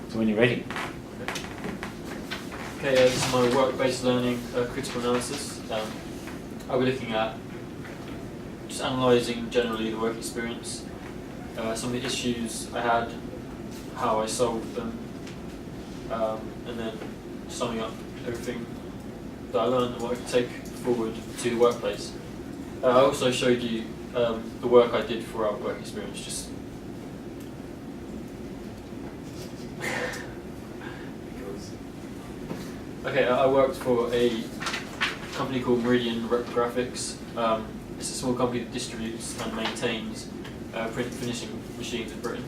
So when you're ready. Okay, this is my work-based learning critical analysis. I'll be looking at just analysing generally the work experience, some of the issues I had, how I solved them, and then summing up everything that I learned and what I could take forward to the workplace. I also showed you the work I did throughout work experience. Just okay, I worked for a company called Meridian Graphics. It's a small company that distributes and maintains print finishing machines in Britain.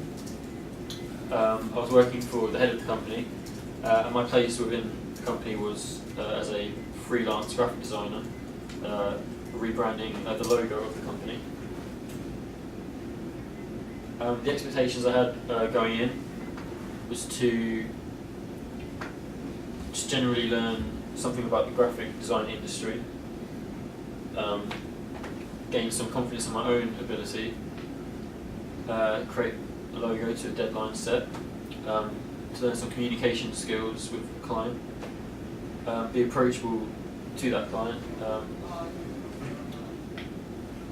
I was working for the head of the company, and my place within the company was as a freelance graphic designer, rebranding the logo of the company. The expectations I had going in was to just generally learn something about the graphic design industry, gain some confidence in my own ability, create a logo to a deadline set, to learn some communication skills with the client, be approachable to that client,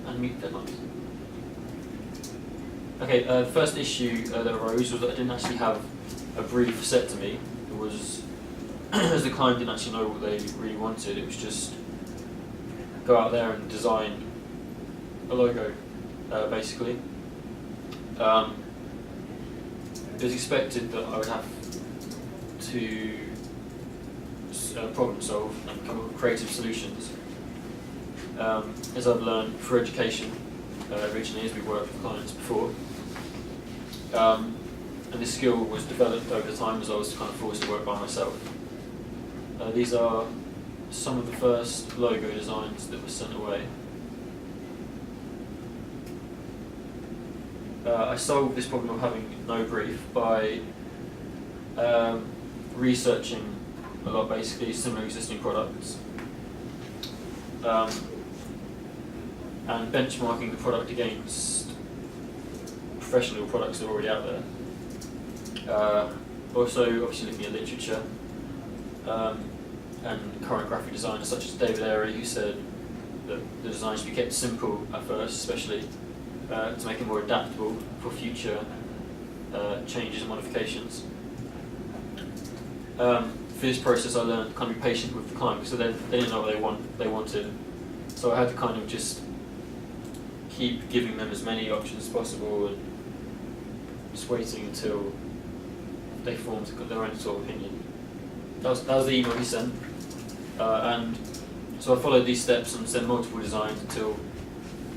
and meet deadlines. Okay, the first issue that arose was that I didn't actually have a brief set to me. It was, as the client didn't actually know what they really wanted, it was just go out there and design a logo, basically. It was expected that I would have to problem solve and come up with creative solutions. As I've learned for education, originally as we worked with clients before. And this skill was developed over time as I was kind of forced to work by myself. These are some of the first logo designs that were sent away. I solved this problem of having no brief by researching a lot, basically similar existing products, and benchmarking the product against professional products that are already out there. Also, obviously looking at literature and current graphic designers such as David Airy, who said that the design should be kept simple at first, especially to make it more adaptable for future changes and modifications. For this process, I learned to kind of be patient with the client because they didn't know what they wanted. So I had to kind of just keep giving them as many options as possible and just waiting until they formed their own sort of opinion. That was the email he sent, and so I followed these steps and sent multiple designs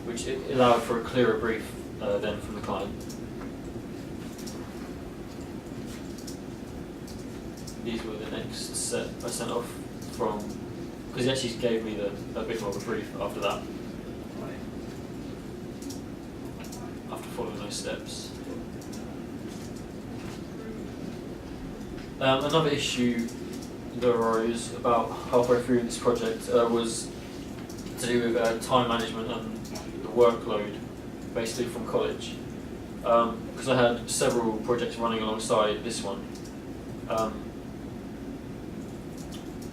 which it allowed for a clearer brief then from the client. These were the next set I sent off from, because he actually gave me a bit more of a brief after that, after following those steps. Another issue that arose about halfway through this project was to do with time management and the workload, basically from college. Because I had several projects running alongside this one.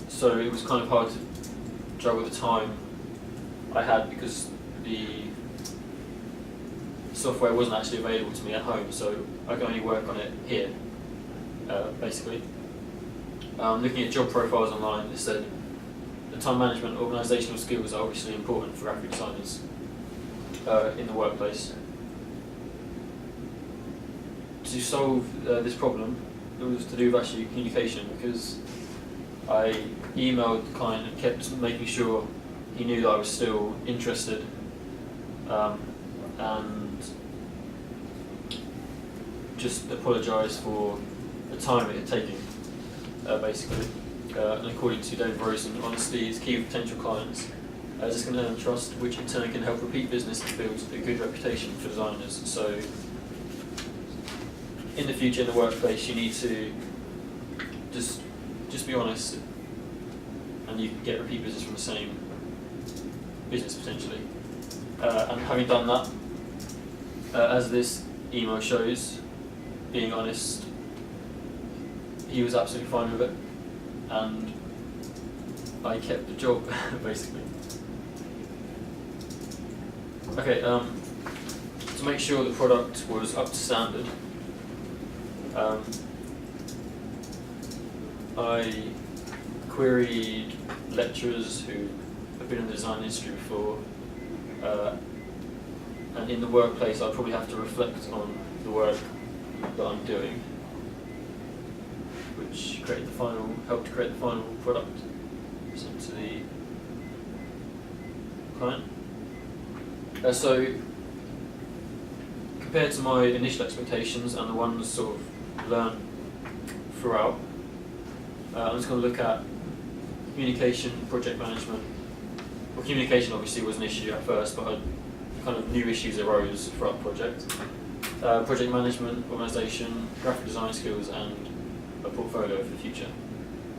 So it was kind of hard to juggle the time I had because the software wasn't actually available to me at home, so I could only work on it here, basically. Looking at job profiles online, it said the time management and organisational skills are obviously important for graphic designers in the workplace. To solve this problem, it was to do with actually communication, because I emailed the client and kept making sure he knew that I was still interested, and just apologised for the time it had taken, basically. And according to David Rosen, honesty is key with potential clients. This can earn trust, which in turn can help repeat business and build a good reputation for designers. So in the future, in the workplace, you need to just be honest, and you can get repeat business from the same business potentially. And having done that, as this email shows, being honest he was absolutely fine with it, and I kept the job basically. Okay, to make sure the product was up to standard, I queried lecturers who have been in the design industry before, and in the workplace I probably have to reflect on the work that I'm doing, which helped create the final product sent to the client. So compared to my initial expectations and the ones sort of learned throughout, I'm just going to look at communication, project management. Well, communication obviously was an issue at first, but kind of new issues arose throughout the project. Project management, organisation, graphic design skills, and a portfolio for the future.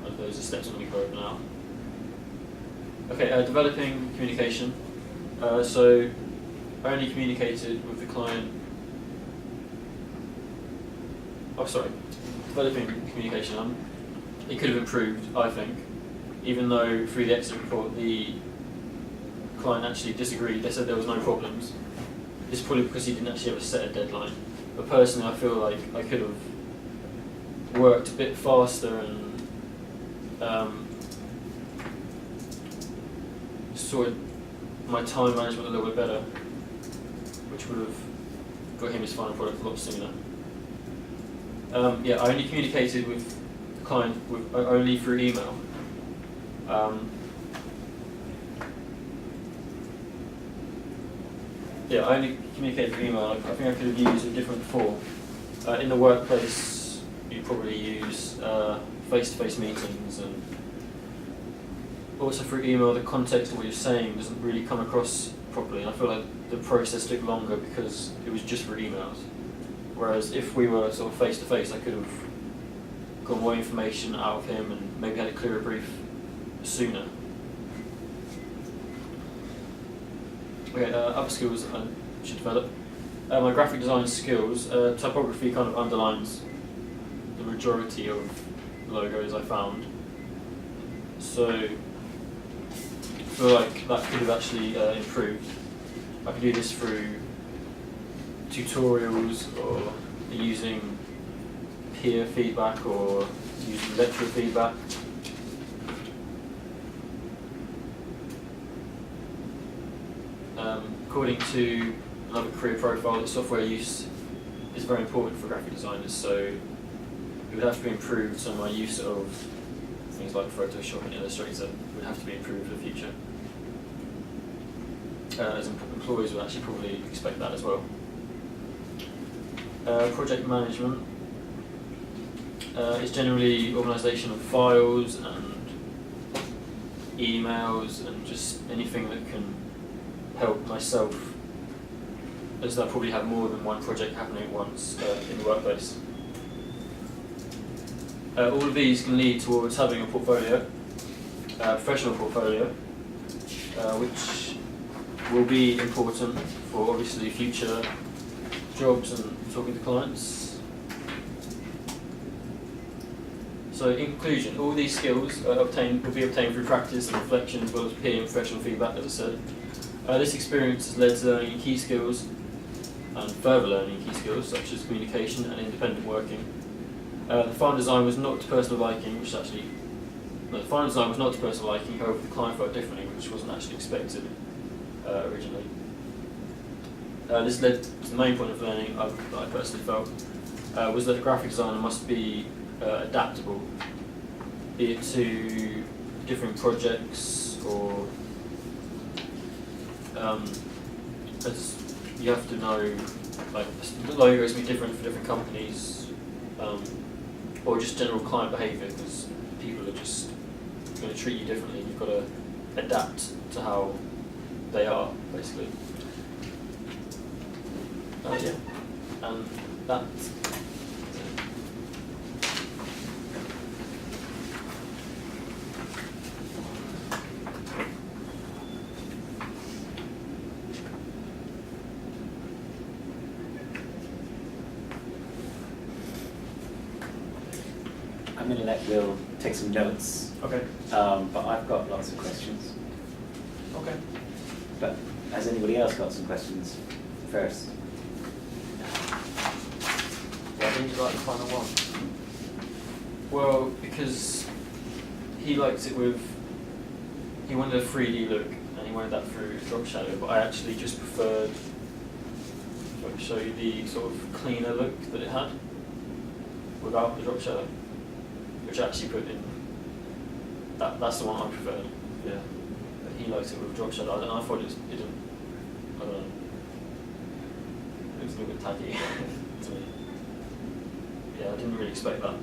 And those are steps I'm going to go over now. Okay, developing communication. So I only communicated with the client. Developing communication. It could have improved, I think, even though through the exit report the client actually disagreed. They said there was no problems. It's probably because he didn't actually have a set deadline. But personally, I feel like I could have worked a bit faster and sorted my time management a little bit better, which would have got him his final product a lot sooner. I only communicated with the client only through email. I only communicated through email. I think I could have used a different form. In the workplace, you probably use face-to-face meetings, and also through email, the context of what you're saying doesn't really come across properly. And I feel like the process took longer because it was just through emails. Whereas if we were sort of face-to-face, I could have got more information out of him and maybe had a clearer brief sooner. Okay, other skills I should develop. My graphic design skills, typography kind of underlines the majority of logos I found. So I feel like that could have actually improved. I could do this through tutorials or using peer feedback or using lecturer feedback. According to another career profile, the software use is very important for graphic designers, so it would have to be improved. So my use of things like Photoshop and Illustrator would have to be improved in the future. As employees would actually probably expect that as well. Project management is generally organisation of files and emails and just anything that can help myself, as I probably have more than one project happening at once in the workplace. All of these can lead towards having a portfolio, professional portfolio, which will be important for obviously future jobs and talking to clients. So in conclusion, all these skills will be obtained through practice and reflection, as well as peer and professional feedback, as I said. This experience has led to learning key skills and further learning key skills such as communication and independent working. The final design was not to personal liking, the final design was not to personal liking, however the client felt differently, which wasn't actually expected originally. This led to the main point of learning that I personally felt was that a graphic designer must be adaptable, be it to different projects or as you have to know, like the logos can be different for different companies, or just general client behaviour, because people are just going to treat you differently. You've got to adapt to how they are, basically. And that. I'm going to let Will take some notes, Okay. but I've got lots of questions. Okay. But has anybody else got some questions first? Why didn't you like the final one? Well, because he liked it with, he wanted a 3D look, and he wanted that through drop shadow, but I actually just preferred, if I can show you the sort of cleaner look that it had without the drop shadow, which I actually put in, that's the one I preferred. Yeah. But he liked it with drop shadow. I don't know, I thought it didn't, I don't know, it was a little bit tacky to me. Yeah, I didn't really expect that.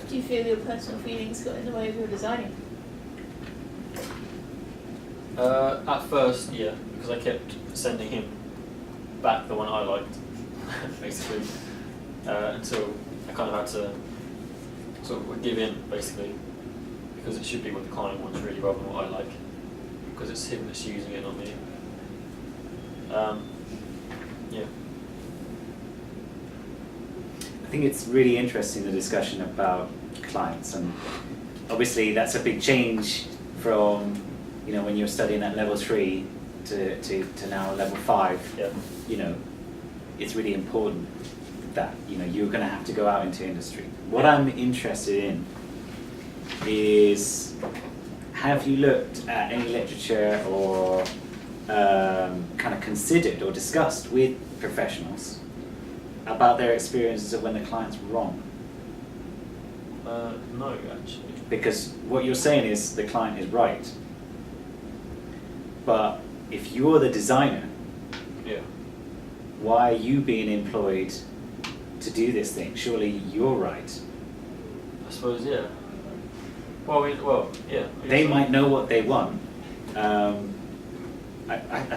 Do you feel your personal feelings got in the way of your designing? At first, yeah, because I kept sending him back the one I liked, basically, until I kind of had to sort of give in, basically, because it should be what the client wants really rather than what I like, because it's him that's using it, not me. Yeah. I think it's really interesting, the discussion about clients, and obviously that's a big change from, you know, when you're studying at level 3 to now level 5. Yeah. You know, it's really important that, you know, you're going to have to go out into industry. What I'm interested in is, have you looked at any literature or kind of considered or discussed with professionals about their experiences of when the client's wrong? No, actually. Because what you're saying is the client is right. But if you're the designer, Yeah. why are you being employed to do this thing? Surely you're right. I suppose, yeah. Well, yeah. I They guess so. might know what they want. I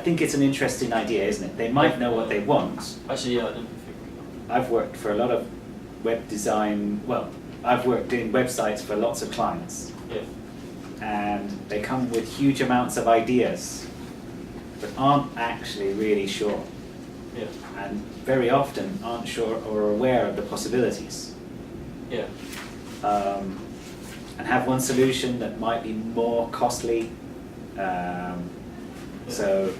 think it's an interesting idea, isn't it? They might know what they want. Actually, yeah, I didn't think. I've worked for a lot of web design, well, I've worked doing websites for lots of clients, Yeah. and they come with huge amounts of ideas, but aren't actually really sure, Yeah. and very often aren't sure or aware of the possibilities. Yeah. And have one solution that might be more costly, so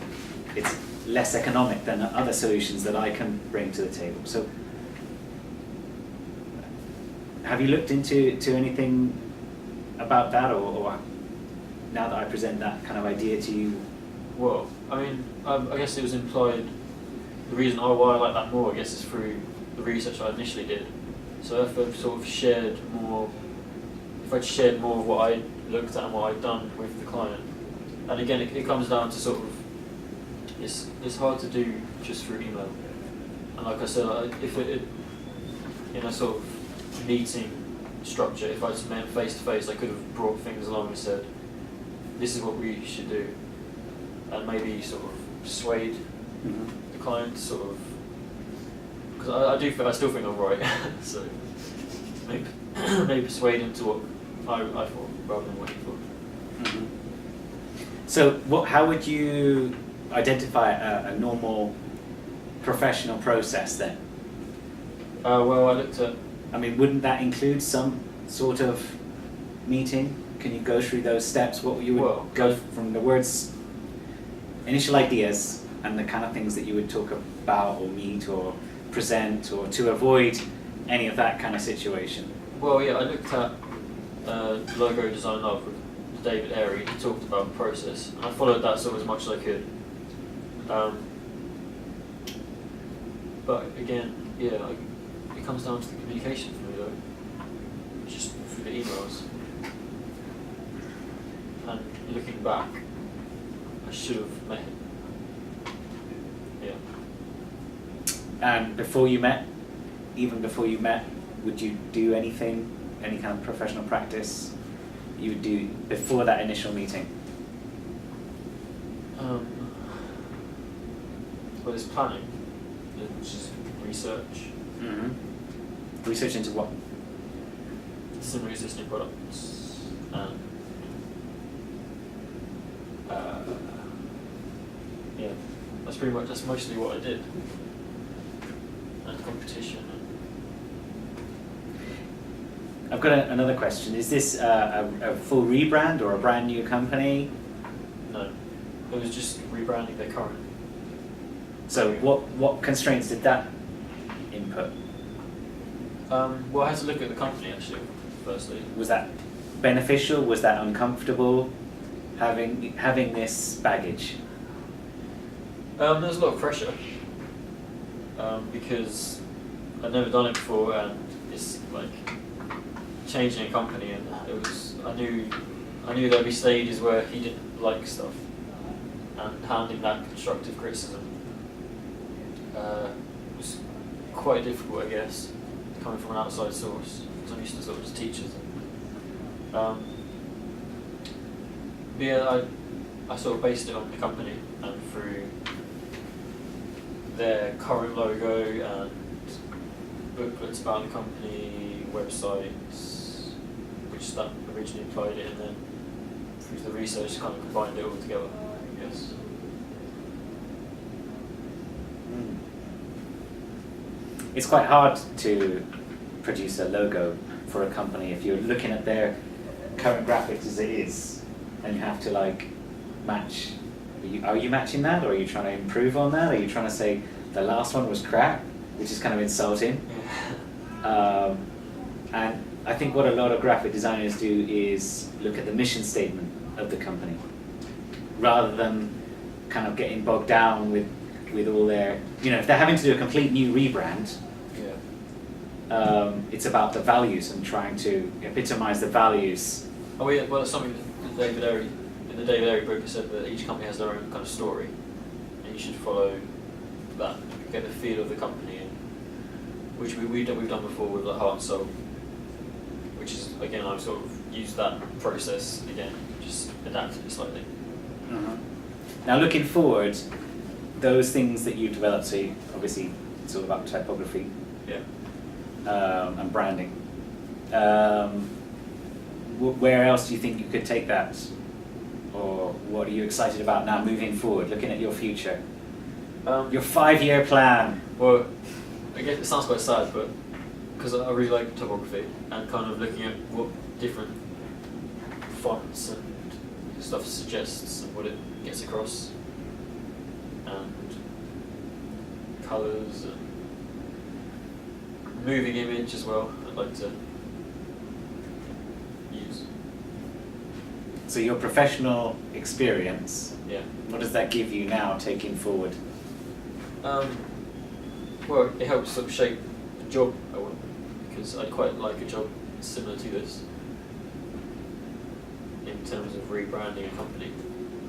it's less economic than other solutions that I can bring to the table. So have you looked into anything about that, or now that I present that kind of idea to you? Well, I mean, I guess it was implied, the reason why I like that more, I guess, is through the research I initially did. So if I've sort of shared more, if I'd shared more of what I looked at and what I'd done with the client, and again, it comes down to sort of, it's hard to do just through email. And like I said, if it in a sort of meeting structure, if I'd met face to face, I could have brought things along and said, this is what we should do, and maybe sort of persuade the client to sort of, because I still think I'm right, so maybe persuade him to what I thought rather than what he thought. So how would you identify a normal professional process then? Well, I looked at, I mean, wouldn't that include some sort of meeting? Can you go through those steps? What you would go from the words, initial ideas, and the kind of things that you would talk about or meet or present, or to avoid any of that kind of situation? well, yeah, I looked at Logo Design Love with David Airy. He talked about the process, and I followed that sort of as much as I could. But again, yeah, it comes down to the communication for me though, just through the emails. And looking back, I should have met him. Yeah. And before you met, even before you met, would you do anything, any kind of professional practice you would do before that initial meeting? Well, there's planning, which is research. Research into what? Similar existing products, and that's mostly what I did. And competition. I've got another question. Is this a full rebrand or a brand new company? No, it was just rebranding their current. So what constraints did that input? Well, I had to look at the company actually, firstly. Was that beneficial? Was that uncomfortable? Having this baggage? There's a lot of pressure because I'd never done it before, and it's like changing a company, and I knew there'd be stages where he didn't like stuff, and handling that constructive criticism was quite difficult, I guess, coming from an outside source, because I'm used to sort of just teachers. Yeah, I sort of based it on the company and through their current logo and booklets about the company, websites, which that originally applied it, and then through the research kind of combined it all together, I guess. It's quite hard to produce a logo for a company if you're looking at their current graphics as it is, and you have to like match. Are you matching that, or are you trying to improve on that? Are you trying to say the last one was crap, which is kind of insulting? And I think what a lot of graphic designers do is look at the mission statement of the company, rather than kind of getting bogged down with all their, if they're having to do a complete new rebrand, it's about the values and trying to epitomize the values. Oh yeah, well, it's something that in the David Airy book, it said that each company has their own kind of story, and you should follow that, get the feel of the company, and which we've done before with like Heart and Soul, which is, again, I've sort of used that process again, just adapted it slightly. Now looking forward, those things that you developed, so obviously it's all about typography, and branding. Where else do you think you could take that? Or what are you excited about now moving forward, looking at your future? Your 5-year plan. Well, I guess it sounds quite sad, but because I really like typography and kind of looking at what different fonts and stuff suggests and what it gets across, and colours and moving image as well, I'd like to use. So your professional experience, Yeah. what does that give you now taking forward? Well, it helps sort of shape the job I want, because I'd quite like a job similar to this in terms of rebranding a company.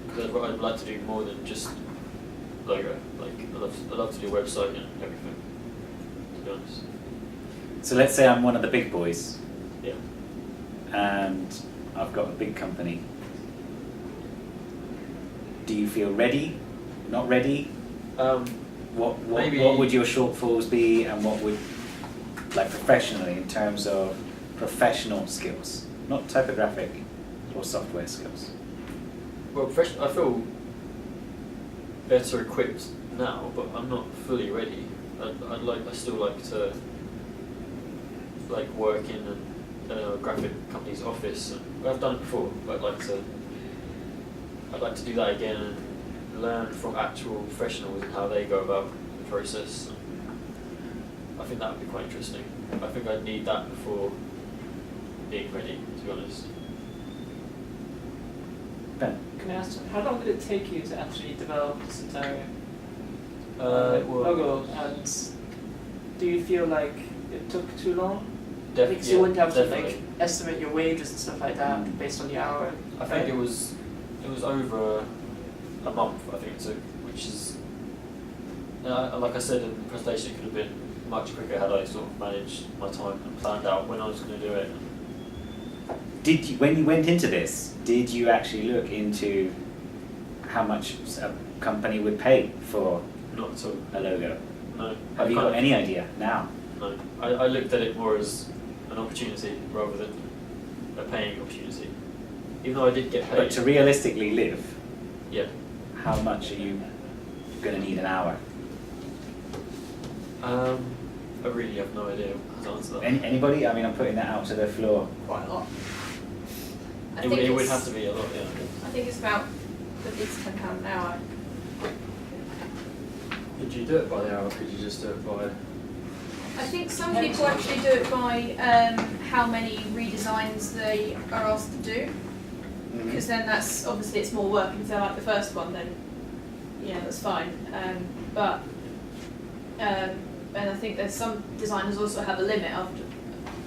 Because I'd like to do more than just logo. Like I love to do a website and everything, to be honest. So let's say I'm one of the big boys. Yeah. And I've got a big company. Do you feel ready? Not ready? What would your shortfalls be, and what would, like professionally, in terms of professional skills, not typographic or software skills? Well, I feel better equipped now, but I'm not fully ready. I still like to work in a graphic company's office. And I've done it before, but I'd like to do that again and learn from actual professionals and how they go about the process. I think that would be quite interesting. I think I'd need that before being ready, to be honest. Ben? Can I ask, how long did it take you to actually develop this entire Well, logo? And do you feel like it took too long? Because yeah, you wouldn't have definitely. to estimate your wages and stuff like that based on the hour. I think it was over a month, I think it took, which is, like I said in the presentation, it could have been much quicker had I sort of managed my time and planned out when I was going to do it. Did you, when you went into this, did you actually look into how much a company would pay for Not at all. a logo? No. Have you got any idea now? No. I looked at it more as an opportunity rather than a paying opportunity. Even though I did get paid. But to realistically live, Yeah. how much are you going to need an hour? I really have no idea how to answer that. Anybody? I mean, I'm putting that out to the floor. Quite a lot. I It think would it's- have to be a lot, yeah. I think it's about at least £10 an hour. Could you do it by the hour? Could you just do it by? I think some people actually do it by how many redesigns they are asked to do, because then that's obviously it's more work. And if they're like the first one, then yeah, that's fine. And I think there's some designers also have a limit after.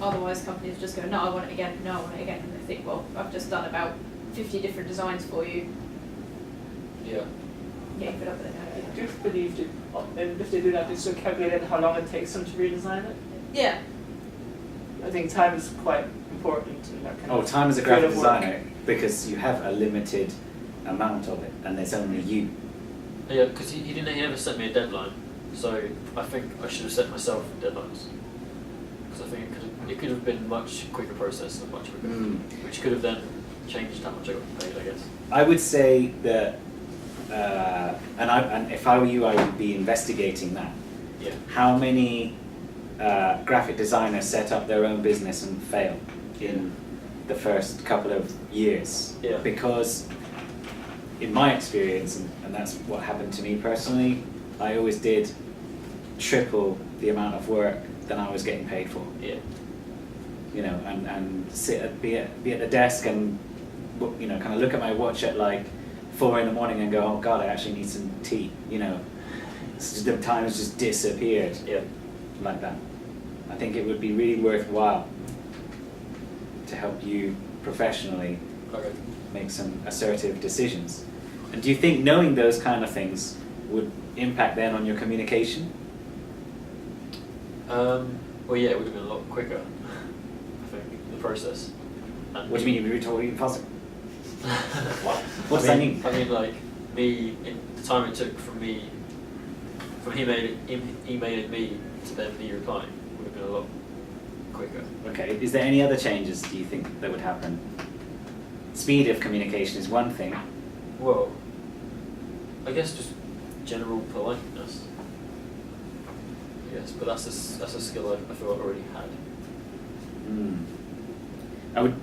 Otherwise, companies just go, no, I want it again. No, I want it again. And they think, well, I've just done about 50 different designs for you. Yeah. Yeah, you put up with it now. Do you believe if they do that, they still calculate how long it takes them to redesign it? Yeah. I think time is quite important in that kind of Time as a graphic creative work. designer, because you have a limited amount of it, and there's only you. Yeah, because he never set me a deadline, so I think I should have set myself deadlines. Because I think it could have been much quicker process and much quicker, which could have then changed how much I got paid, I guess. I would say that, and if I were you, I would be investigating that. Yeah. How many graphic designers set up their own business and fail in the first couple of years? Yeah. Because in my experience, and that's what happened to me personally, I always did triple the amount of work than I was getting paid for. Yeah. You know, and be at the desk and, you know, kind of look at my watch at like 4 a.m. and go, oh God, I actually need some tea. You know, the time has just disappeared. Yeah. Like that. I think it would be really worthwhile to help you professionally Okay. make some assertive decisions. And do you think knowing those kind of things would impact then on your communication? Well, yeah, it would have been a lot quicker. I think the process. And What do you mean you were talking faster? What does I that mean, mean? I mean, like the time it took from me, from emailing me to then me replying would have been a lot quicker. Okay, is there any other changes do you think that would happen? Speed of communication is one thing. Well, I guess just general politeness. Yes, but that's a skill I feel I already had. I would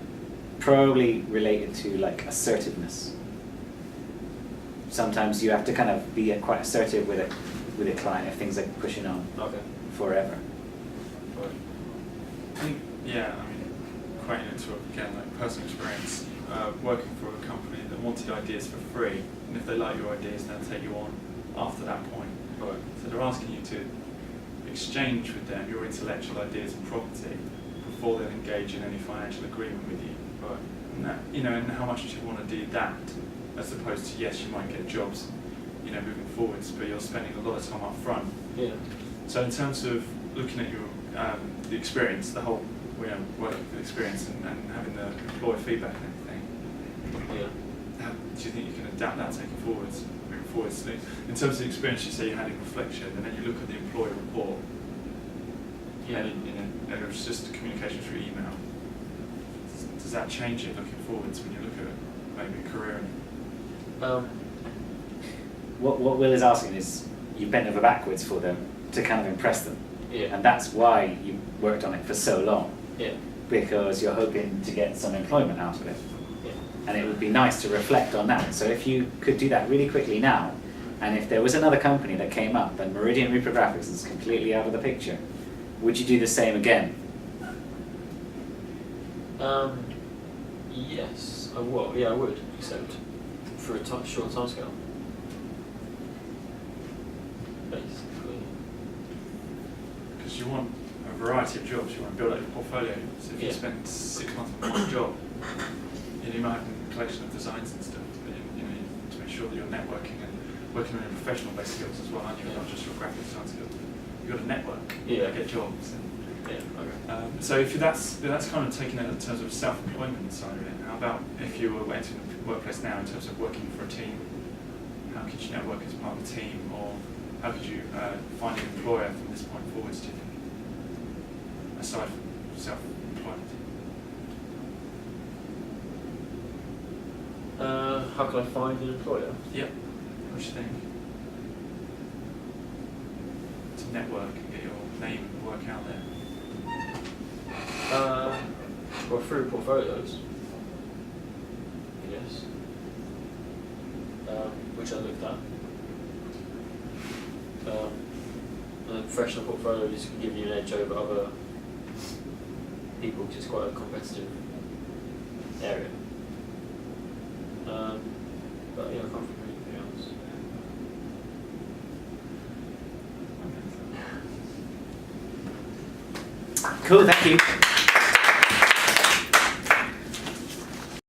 probably relate it to like assertiveness. Sometimes you have to kind of be quite assertive with a client if things are pushing on Okay. forever. Right. I think, yeah, I mean, equating it to, again, like personal experience, working for a company that wanted ideas for free, and if they like your ideas, they'll take you on after that point. Right. So they're asking you to exchange with them your intellectual ideas and property before they'll engage in any financial agreement with you. Right. And that, you know, and how much do you want to do that, as opposed to, yes, you might get jobs, you know, moving forwards, but you're spending a lot of time up front. Yeah. So in terms of looking at your the experience, the whole, you know, working for the experience and having the employer feedback and everything, Yeah. how do you think you can adapt that moving forwards? So in terms of the experience you say you had in reflection, and then you look at the employer report, Yeah. and you know, it was just communication through email. Does that change it looking forwards when you look at maybe a career? What Will is asking is, you bent over backwards for them to kind of impress them. Yeah. And that's why you worked on it for so long, Yeah. because you're hoping to get some employment out of it. Yeah. And it would be nice to reflect on that. So if you could do that really quickly now, and if there was another company that came up and Meridian Reprographics is completely out of the picture, would you do the same again? Yes, I would. Yeah, I would, except for a short time scale. Basically. Because you want a variety of jobs, you want to build up your portfolio. So if you Yeah. spend 6 months on one job, you might have a collection of designs and stuff, but you know, to make sure that you're networking and working on your professional based skills as well, aren't you? Yeah. Not just your graphic design skills. You've got to network, Yeah. get jobs. And, Yeah. Okay. so if that's kind of taking it in terms of self-employment side of it, how about if you were entering the workplace now in terms of working for a team? How could you network as part of a team, or how could you find an employer from this point forwards, do you think, aside from self-employment? How can I find an employer? Yeah. What do you think? network and get your name and work out there? Well, through portfolios, I guess, which I looked at. And professional portfolios can give you an edge over other people, which is quite a competitive area. But yeah, I can't think of anything else. Cool, thank you.